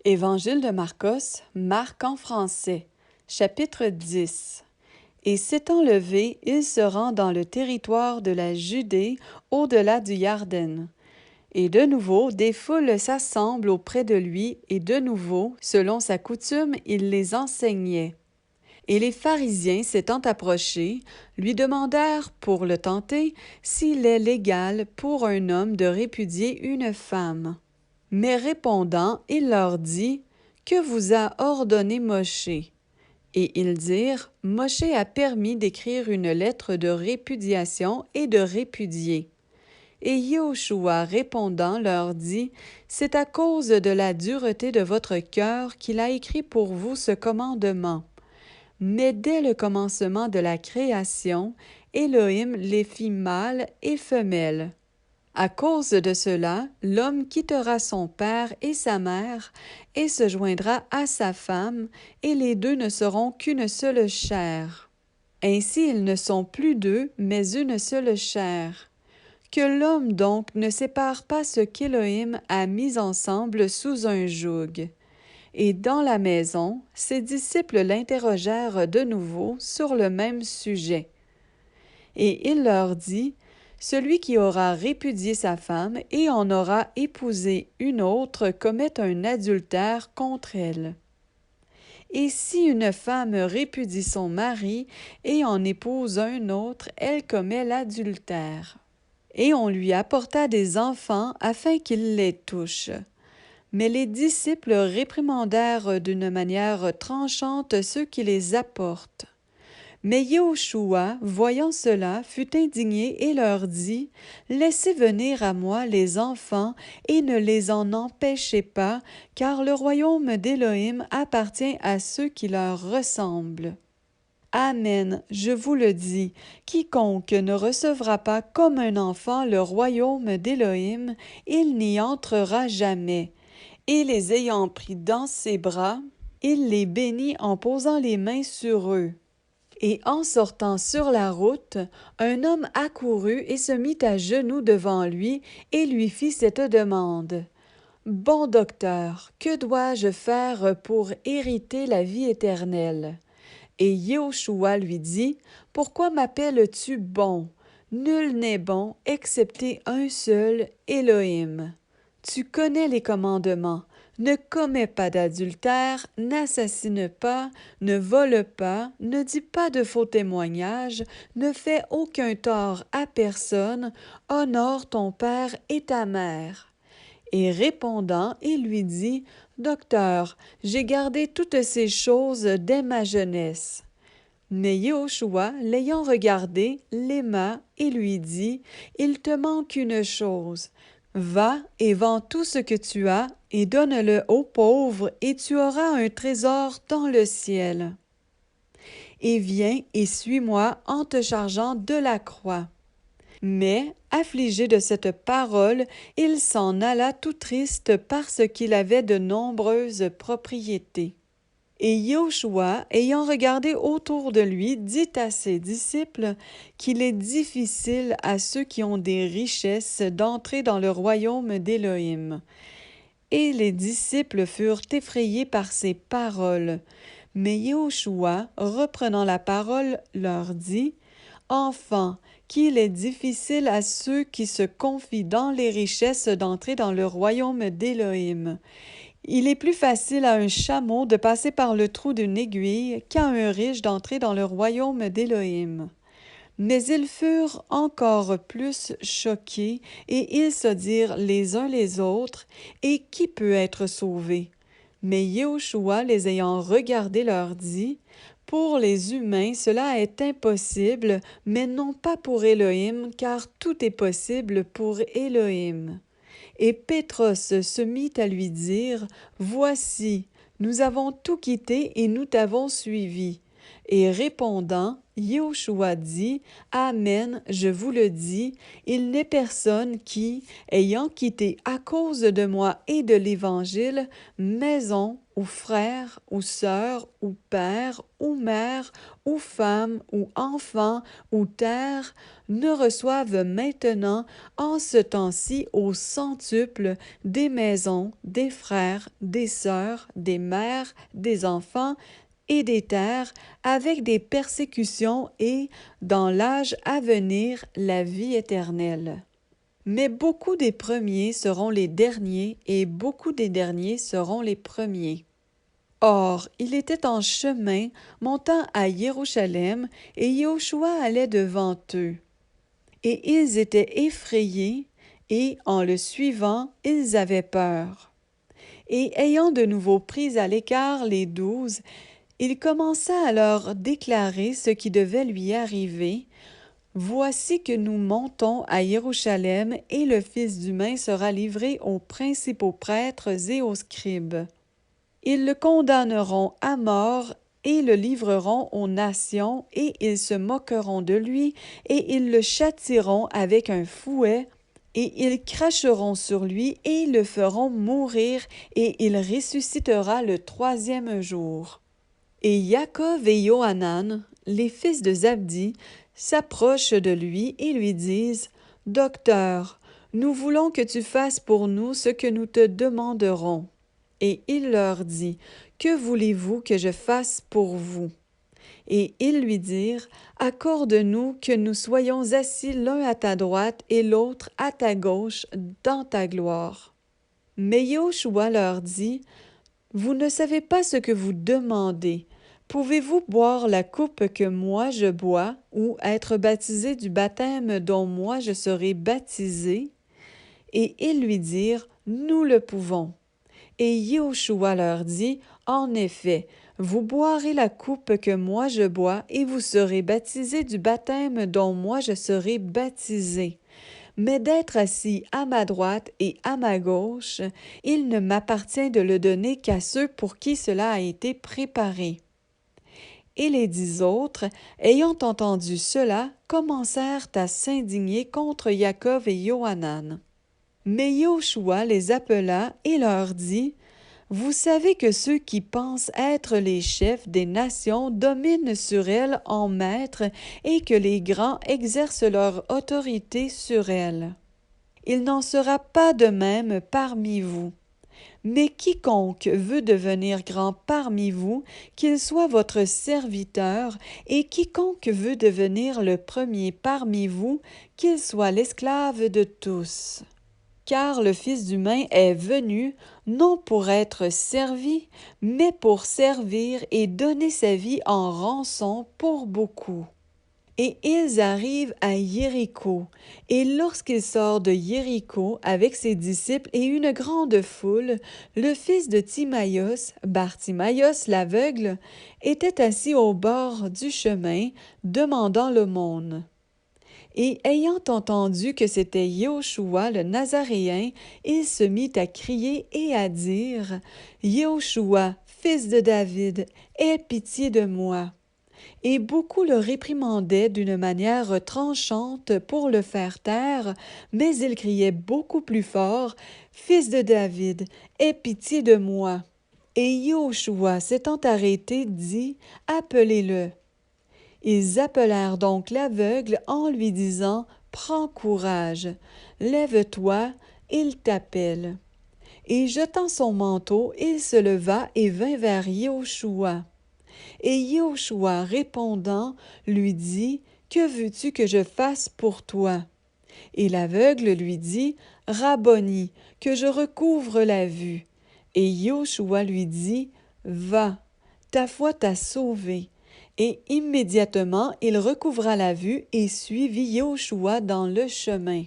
Évangile de Marcos, Marc en français, chapitre 10. Et s'étant levé, il se rend dans le territoire de la Judée, au-delà du Yarden. Et de nouveau, des foules s'assemblent auprès de lui, et de nouveau, selon sa coutume, il les enseignait. Et les pharisiens, s'étant approchés, lui demandèrent, pour le tenter, s'il est légal pour un homme de répudier une femme. Mais répondant, il leur dit, « Que vous a ordonné Moshe? » Et ils dirent, « Moshe a permis d'écrire une lettre de répudiation et de répudier. » Et Yehoshua répondant leur dit, « C'est à cause de la dureté de votre cœur qu'il a écrit pour vous ce commandement. Mais dès le commencement de la création, Élohim les fit mâles et femelles. À cause de cela, l'homme quittera son père et sa mère, et se joindra à sa femme, et les deux ne seront qu'une seule chair. Ainsi ils ne sont plus deux, mais une seule chair. Que l'homme donc ne sépare pas ce qu'Élohim a mis ensemble sous un joug. » Et dans la maison, ses disciples l'interrogèrent de nouveau sur le même sujet. Et il leur dit, « Celui qui aura répudié sa femme et en aura épousé une autre commet un adultère contre elle. Et si une femme répudie son mari et en épouse un autre, elle commet l'adultère. » Et on lui apporta des enfants afin qu'il les touche. Mais les disciples réprimandèrent d'une manière tranchante ceux qui les apportent. Mais Yehoshua, voyant cela, fut indigné et leur dit, « Laissez venir à moi les enfants et ne les en empêchez pas, car le royaume d'Élohim appartient à ceux qui leur ressemblent. Amen, je vous le dis, quiconque ne recevra pas comme un enfant le royaume d'Élohim, il n'y entrera jamais. » Et les ayant pris dans ses bras, il les bénit en posant les mains sur eux. Et en sortant sur la route, un homme accourut et se mit à genoux devant lui et lui fit cette demande. « Bon docteur, que dois-je faire pour hériter la vie éternelle? » Et Yehoshua lui dit, « Pourquoi m'appelles-tu bon? Nul n'est bon excepté un seul, Élohim. Tu connais les commandements. Ne commets pas d'adultère, n'assassine pas, ne vole pas, ne dis pas de faux témoignages, ne fais aucun tort à personne, honore ton père et ta mère. » Et répondant, il lui dit, « Docteur, j'ai gardé toutes ces choses dès ma jeunesse. » Mais Yehoshua, l'ayant regardé, l'aima et lui dit, « Il te manque une chose. Va et vends tout ce que tu as et donne-le aux pauvres, et tu auras un trésor dans le ciel. Et viens et suis-moi en te chargeant de la croix. » Mais, affligé de cette parole, il s'en alla tout triste parce qu'il avait de nombreuses propriétés. Et Yehoshua, ayant regardé autour de lui, dit à ses disciples qu'il est difficile à ceux qui ont des richesses d'entrer dans le royaume d'Élohim. Et les disciples furent effrayés par ces paroles. Mais Yehoshua, reprenant la parole, leur dit, « Enfants, qu'il est difficile à ceux qui se confient dans les richesses d'entrer dans le royaume d'Élohim. Il est plus facile à un chameau de passer par le trou d'une aiguille qu'à un riche d'entrer dans le royaume d'Élohim. » Mais ils furent encore plus choqués, et ils se dirent les uns les autres, « Et qui peut être sauvé? » Mais Yehoshua, les ayant regardés, leur dit, « Pour les humains, cela est impossible, mais non pas pour Élohim, car tout est possible pour Élohim. » Et Pétros se mit à lui dire, « Voici, nous avons tout quitté et nous t'avons suivi. Et répondant, Yeshua dit, Amen, je vous le dis, il n'est personne qui, ayant quitté à cause de moi et de l'Évangile, maison, ou frère, ou sœur, ou père, ou mère, ou femme, ou enfant, ou terre, ne reçoive maintenant, en ce temps-ci, au centuple, des maisons, des frères, des sœurs, des mères, des enfants, et des terres, avec des persécutions et, dans l'âge à venir, la vie éternelle. Mais beaucoup des premiers seront les derniers, et beaucoup des derniers seront les premiers. Or, il était en chemin, montant à Jérusalem, et Yoshua allait devant eux. Et ils étaient effrayés, et, en le suivant, ils avaient peur. Et ayant de nouveau pris à l'écart les 12, il commença à leur déclarer ce qui devait lui arriver. Voici que nous montons à Jérusalem, et le Fils humain sera livré aux principaux prêtres et aux scribes. Ils le condamneront à mort et le livreront aux nations, et ils se moqueront de lui, et ils le châtieront avec un fouet, et ils cracheront sur lui, et le feront mourir, et il ressuscitera le 3e jour. Et Yaakov et Johanan, les fils de Zabdi, s'approchent de lui et lui disent, Docteur, nous voulons que tu fasses pour nous ce que nous te demanderons. Et il leur dit, Que voulez-vous que je fasse pour vous? Et ils lui dirent, Accorde-nous que nous soyons assis l'un à ta droite et l'autre à ta gauche dans ta gloire. Mais Yoshua leur dit, Vous ne savez pas ce que vous demandez. Pouvez-vous boire la coupe que moi je bois, ou être baptisé du baptême dont moi je serai baptisé? Et ils lui dirent, Nous le pouvons. Et Yoshua leur dit, En effet, vous boirez la coupe que moi je bois, et vous serez baptisés du baptême dont moi je serai baptisé. Mais d'être assis à ma droite et à ma gauche, il ne m'appartient de le donner qu'à ceux pour qui cela a été préparé. Et les 10 autres, ayant entendu cela, commencèrent à s'indigner contre Yaakov et Johanan. Mais Yoshua les appela et leur dit, Vous savez que ceux qui pensent être les chefs des nations dominent sur elles en maîtres, et que les grands exercent leur autorité sur elles. Il n'en sera pas de même parmi vous. Mais quiconque veut devenir grand parmi vous, qu'il soit votre serviteur, et quiconque veut devenir le premier parmi vous, qu'il soit l'esclave de tous. Car le Fils humain est venu, non pour être servi, mais pour servir et donner sa vie en rançon pour beaucoup. Et ils arrivent à Jéricho. Et lorsqu'il sort de Jéricho avec ses disciples et une grande foule, le fils de Timaïos, Bartimaïos l'aveugle, était assis au bord du chemin, demandant l'aumône. Et ayant entendu que c'était Yoshua le Nazaréen, il se mit à crier et à dire, Yoshua, fils de David, aie pitié de moi. Et beaucoup le réprimandaient d'une manière tranchante pour le faire taire, mais il criait beaucoup plus fort, Fils de David, aie pitié de moi. Et Yoshua, s'étant arrêté, dit, Appelez-le. Ils appelèrent donc l'aveugle en lui disant, Prends courage, lève-toi, il t'appelle. Et jetant son manteau, il se leva et vint vers Yoshua. Et Yoshua répondant, lui dit, Que veux-tu que je fasse pour toi? Et l'aveugle lui dit, Rabboni, que je recouvre la vue. Et Yoshua lui dit, Va, ta foi t'a sauvé. Et immédiatement il recouvra la vue et suivit Yoshua dans le chemin.